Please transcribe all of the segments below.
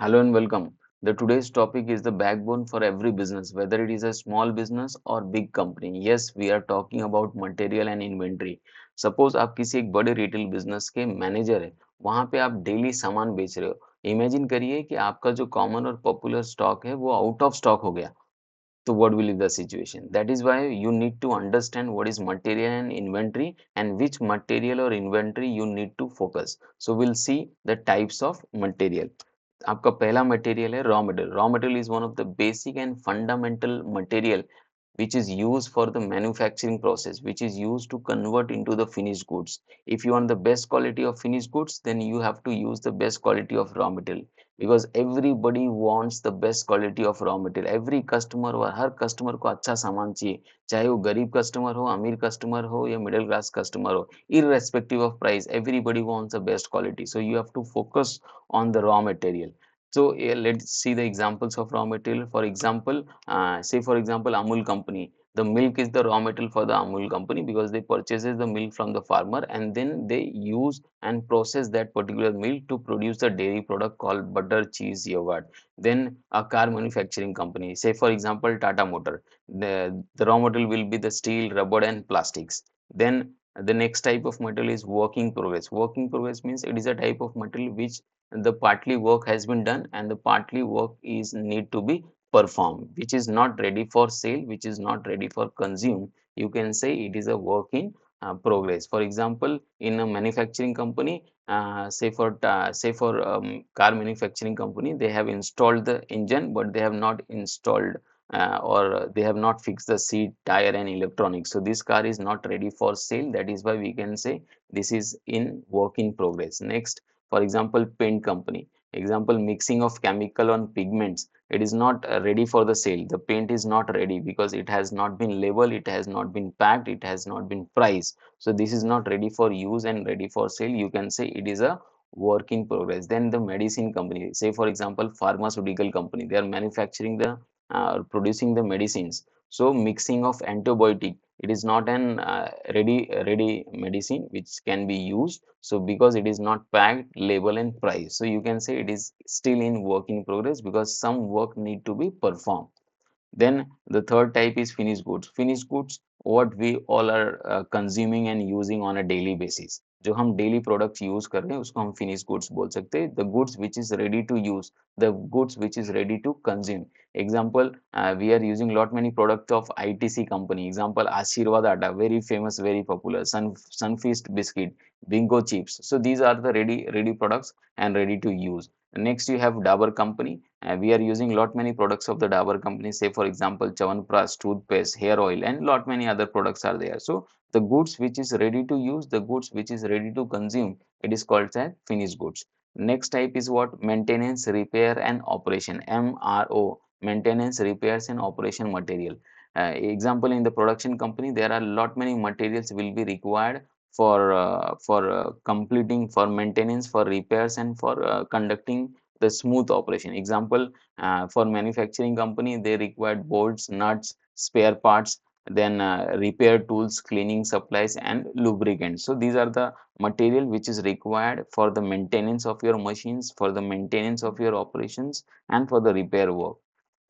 Hello and welcome. The today's topic is the backbone for every business, whether it is a small business or big company. Yes, we are talking about material and inventory. Suppose आप किसी एक बड़े retail business के manager है, वहां पे आप daily सामान बेच रहे हो. इमेजिन करिए कि आपका जो कॉमन और पॉपुलर स्टॉक है वो आउट ऑफ स्टॉक हो गया. So what will be the situation? That is why you need to understand what is material and inventory and which material or inventory you need to focus. So we'll see the types of material. आपका पहला material है raw material. Raw material is one of the basic and fundamental material which is used for the manufacturing process, which is used to convert into the finished goods. If you want the best quality of finished goods, then you have to use the best quality of raw material, because everybody wants the best quality of raw material. Every customer और हर customer को अच्छा सामान चाहिए, चाहे वो गरीब customer हो, अमीर कस्टमर हो या मिडिल क्लास कस्टमर हो, irrespective of price, everybody wants the best quality. So you have to focus on the raw material. So let's see the examples of raw material. For example, say for example Amul company, the milk is the raw material for the Amul company because they purchases the milk from the farmer and then they use and process that particular milk to produce the dairy product called butter, cheese, yogurt. Then a car manufacturing company, say for example Tata Motor, the raw material will be the steel, rubber and plastics. Then the next type of material is work in progress. Work in progress means it is a type of material which the partly work has been done and the partly work is need to be performed, which is not ready for sale, which is not ready for consume. You can say it is a work in progress. For example, in a manufacturing company, say for car manufacturing company, they have installed the engine but they have not installed or they have not fixed the seat, tire and electronics. So this car is not ready for sale. That is why we can say this is in work in progress. Next, for example, paint company. Example, mixing of chemical on pigments. It is not ready for the sale. The paint is not ready because it has not been labeled, it has not been packed, it has not been priced. So this is not ready for use and ready for sale. You can say it is a work in progress. Then the medicine company, say for example, pharmaceutical company, they are manufacturing the producing the medicines. So mixing of antibiotic, it is not an ready medicine which can be used. So because it is not packed, label and price, so you can say it is still in work in progress because some work need to be performed. Then the third type is finished goods. Finished goods, what we all are consuming and using on a daily basis. जो हम daily products use कर रहे हैं उसको हम finished goods बोल सकते हैं. The goods which is ready to use, the goods which is ready to consume. Example, we are using lot many products of ITC company. Example, Ashirwad Atta, very famous, very popular. Sunfeast biscuit, Bingo chips. So these are the ready products and ready to use. Next you have Dabur company. We are using lot many products of the Dabur company. Say for example, Chyawanprash, toothpaste, hair oil, and lot many other products are there. So the goods which is ready to use, the goods which is ready to consume, it is called as finished goods. Next type is what? Maintenance, repair, and operation. MRO, maintenance, repairs, and operation material. Example, in the production company, there are lot many materials will be required for completing, for maintenance, for repairs, and for conducting the smooth operation. Example, for manufacturing company, they required bolts, nuts, spare parts, then repair tools, cleaning supplies, and lubricants. So these are the material which is required for the maintenance of your machines, for the maintenance of your operations, and for the repair work.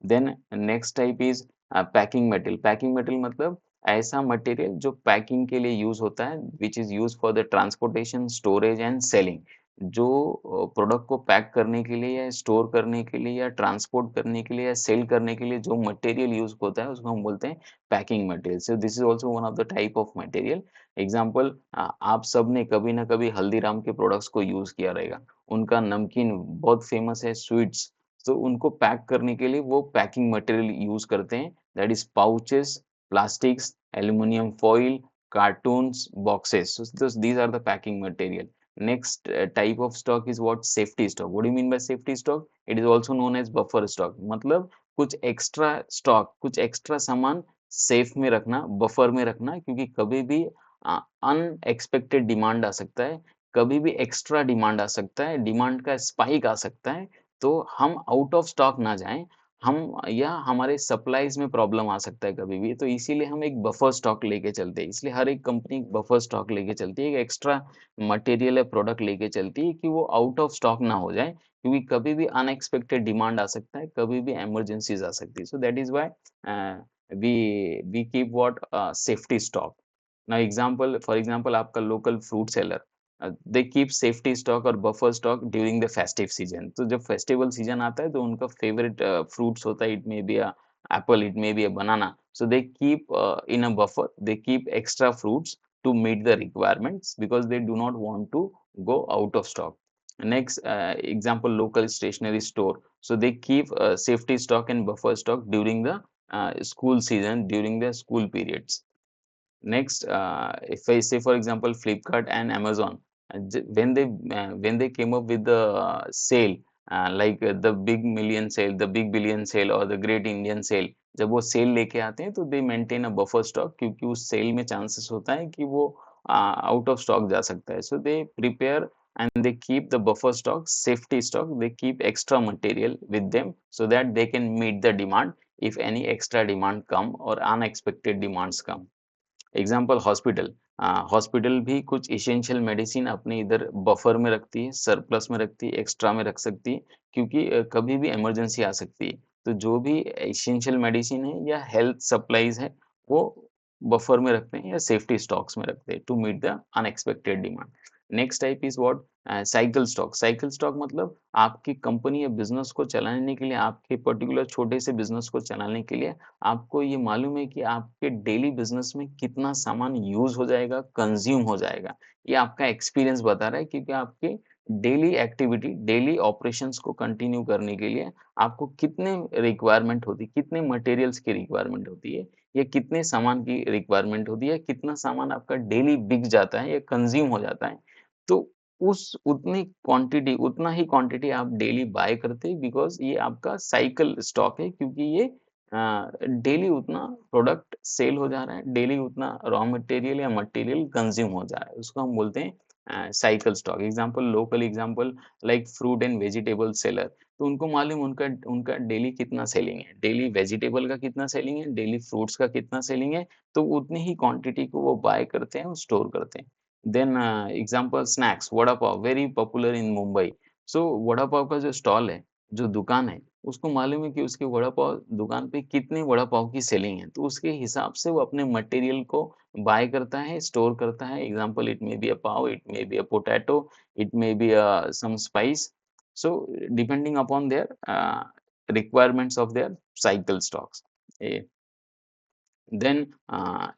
Then next type is packing material. Packing material मतलब ऐसा material जो packing के लिए use होता है, which is use for the transportation, storage and selling. जो product को pack करने के लिए या स्टोर करने के लिए या ट्रांसपोर्ट करने के लिए या सेल करने के लिए जो मटेरियल यूज होता है उसको हम बोलते हैं packing material. So this is also one of the type of material. Example, आप सब ने कभी ना कभी हल्दीराम के प्रोडक्ट्स को यूज किया रहेगा. उनका नमकीन बहुत फेमस है, स्वीट्स. तो उनको पैक करने के लिए वो पैकिंग मटेरियल यूज करते हैं. That is pouches, plastics, aluminum foil, cartoons, boxes. So these are the packing material. Next type of stock is what? Safety stock. What do you mean by safety stock? It is also known as buffer stock. मतलब कुछ extra stock, कुछ extra सामान safe में रखना, buffer में रखना, क्योंकि कभी भी अनएक्सपेक्टेड डिमांड आ सकता है, कभी भी एक्स्ट्रा डिमांड आ सकता है, डिमांड का स्पाइक आ सकता है. तो हम आउट ऑफ स्टॉक ना जाएं, हम या हमारे सप्लाईज में प्रॉब्लम आ सकता है कभी भी, तो इसीलिए हम एक बफर स्टॉक लेके चलते हैं। इसलिए हर एक कंपनी बफर स्टॉक लेके चलती है, एक एक्स्ट्रा मटेरियल या प्रोडक्ट लेके चलती है कि वो आउट ऑफ स्टॉक ना हो जाए, क्योंकि कभी भी अनएक्सपेक्टेड डिमांड आ सकता है, कभी भी इमरजेंसीज आ सकती है। So that is why we keep what safety stock. Now example, for example आपका local fruit seller, they keep safety stock और buffer stock during the festive season. तो जब फेस्टिवल सीजन आता है तो उनका फेवरेट फ्रूट्स होता है, it may be a Apple, it may be a banana, so they keep in a buffer, they keep extra fruits to meet the requirements because they do not want to go out of stock. Next example, local stationery store, so they keep safety stock and buffer stock during the school season, during the school periods. Next, if I say for example Flipkart and Amazon, when they came up with the sale, like the big million sale, the big billion sale or the great Indian sale, जब वो cell लेके आते हैं तो दे maintain a buffer stock, क्योंकि उस cell में chances होता है कि वो आउट ऑफ स्टॉक जा सकता है। So they prepare and they keep the buffer stock, safety stock, they keep extra material with them so that they can meet the demand if any extra demand come or unexpected demands come. Example hospital, hospital भी कुछ essential medicine अपने इधर buffer में रखती है, surplus में रखती है, एक्स्ट्रा में रख सकती है, क्योंकि कभी भी इमरजेंसी आ सकती है। तो जो भी इसेंशियल मेडिसिन है या हेल्थ सप्लाईज है, वो बफर में रखते हैं या सेफ्टी स्टॉक्स में रखते हैं to meet the unexpected demand. Next type is what, cycle stock. Cycle stock मतलब आपकी कंपनी या बिजनेस को चलाने के लिए, आपके पर्टिकुलर छोटे से बिजनेस को चलाने के लिए आपको ये मालूम है कि आपके डेली बिजनेस में कितना सामान यूज हो जाएगा, कंज्यूम हो जाएगा। ये आपका एक्सपीरियंस बता रहा है, क्योंकि आपके डेली एक्टिविटी, डेली ऑपरेशंस को कंटिन्यू करने के लिए आपको कितने रिक्वायरमेंट होती है, कितने मटेरियल्स की रिक्वायरमेंट होती है, या कितने सामान की रिक्वायरमेंट होती है, कितना सामान आपका डेली बिक जाता है या कंज्यूम हो जाता है। तो उस उतनी क्वांटिटी, उतना ही क्वांटिटी आप डेली बाय करते हैं, बिकॉज़ ये आपका साइकिल स्टॉक है, क्योंकि ये डेली उतना प्रोडक्ट सेल हो जा रहा है, डेली उतना रॉ मटेरियल या मटेरियल कंज्यूम हो जा रहा है, उसको हम बोलते हैं cycle stock. Example, local example, like fruit and vegetable seller, तो उनको मालूम उनका उनका डेली कितना सेलिंग है, डेली वेजिटेबल का कितना सेलिंग है, डेली फ्रूट्स का कितना सेलिंग है, तो उतनी ही क्वांटिटी को वो बाय करते हैं और स्टोर करते हैं। Then example snacks, vada pav, very popular in Mumbai. So vada pav का जो स्टॉल है, जो दुकान है, उसको मालूम है कि उसके वड़ा पाव दुकान पे कितने वड़ा पाव की सेलिंग है, तो उसके हिसाब से वो अपने मटेरियल को बाय करता है, स्टोर करता है। Example, it may be a pav, it may be a potato, it may be some spice, so depending upon their requirements of their cycle stocks. Then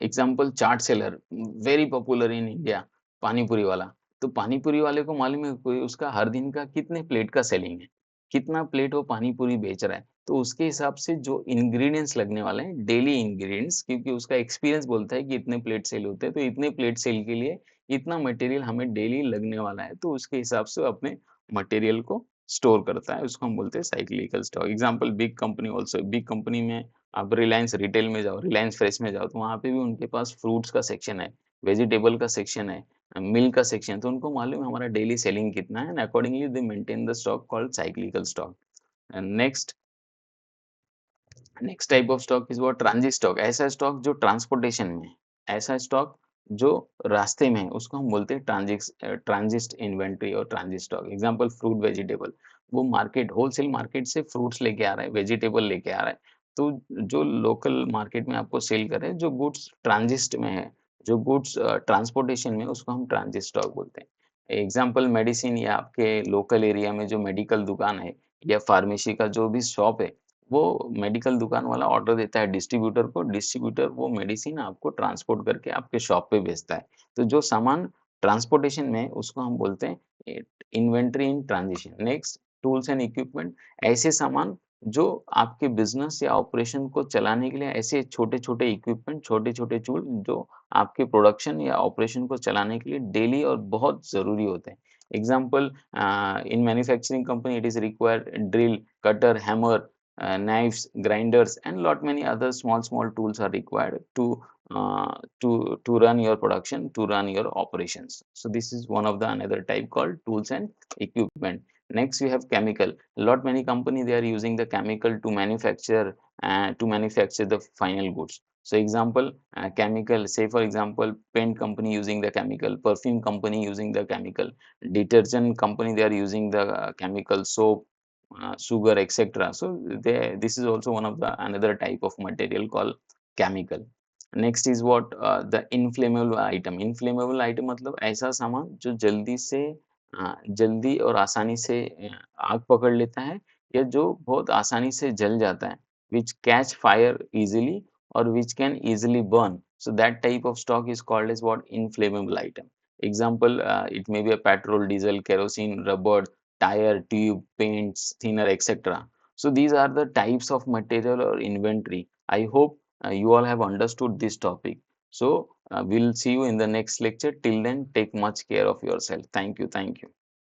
example, chaat seller, very popular in India, pani puri वाला। तो पानी पूरी वाले को मालूम है कोई उसका हर दिन का कितने प्लेट का सेलिंग है, कितना प्लेट वो पानी पूरी बेच रहा है, तो उसके हिसाब से जो इंग्रेडिएंट्स लगने वाले हैं, डेली इंग्रेडिएंट्स, क्योंकि उसका एक्सपीरियंस बोलता है कि इतने प्लेट सेल होते हैं, तो इतने प्लेट सेल के लिए इतना मटेरियल हमें डेली लगने वाला है, तो उसके हिसाब से वो अपने मटेरियल को स्टोर करता है, उसको हम बोलते हैं cyclical stock. Example, big company also, big company में आप रिलायंस रिटेल में जाओ, रिलायंस फ्रेश में जाओ, तो वहाँ पे भी उनके पास फ्रूट्स का सेक्शन है, वेजिटेबल का सेक्शन है, मिल्क का सेक्शन है, तो उनको मालूम है हमारा डेली सेलिंग कितना है, and accordingly they maintain the stock called cyclical stock. And next type of stock is what, transit stock. ऐसा स्टॉक जो ट्रांसपोर्टेशन में है, ऐसा स्टॉक जो रास्ते में है, उसको हम बोलते हैं ट्रांजिट इन्वेंटरी और transit stock. Example, fruit vegetable, वो मार्केट, होलसेल मार्केट से फ्रूट्स लेके आ रहा है, वेजिटेबल लेके आ रहा है, तो जो लोकल मार्केट में आपको सेल कर रहे हैं, जो गुड्स ट्रांजिट में है, जो गुड्स ट्रांसपोर्टेशन में है, उसको हम ट्रांजिट स्टॉक बोलते हैं। एग्जाम्पल, मेडिसिन, या आपके लोकल एरिया में जो मेडिकल दुकान है या फार्मेसी का जो भी शॉप है, वो मेडिकल दुकान वाला ऑर्डर देता है डिस्ट्रीब्यूटर को, डिस्ट्रीब्यूटर वो मेडिसिन आपको ट्रांसपोर्ट करके आपके शॉप पे भेजता है। तो जो सामान ट्रांसपोर्टेशन में है, उसको हम बोलते हैं inventory in transition. Next, tools and equipment, ऐसे सामान जो आपके बिजनेस या ऑपरेशन को चलाने के लिए, ऐसे छोटे-छोटे इक्विपमेंट, छोटे-छोटे टूल जो आपके प्रोडक्शन या ऑपरेशन को चलाने के लिए डेली और बहुत ज़रूरी होते हैं। Example, in manufacturing company it is required drill, cutter, hammer, knives, grinders, and lot many other small tools are required to run your production, to run your operations. So this is one of the another type called tools and equipment. Next we have chemical. A lot many company they are using the chemical to manufacture the final goods. So example, chemical, say for example, paint company using the chemical, perfume company using the chemical, detergent company they are using the chemical, soap, sugar, etc. So this is also one of the another type of material called chemical. Next is what the inflammable item. Inflammable item मतलब ऐसा सामान जो जल्दी और आसानी से आग पकड़ लेता है या जो बहुत आसानी से जल जाता है, विच कैच फायर इजीली और which can easily burn. So that type of stock is called as what? Inflammable item. Example, it may be a petrol, diesel, kerosene, rubber, tire, tube, paints, thinner, etc. So these are the types of material or inventory. I hope you all have understood this topic. So we'll see you in the next lecture. Till then, take much care of yourself. Thank you. Thank you.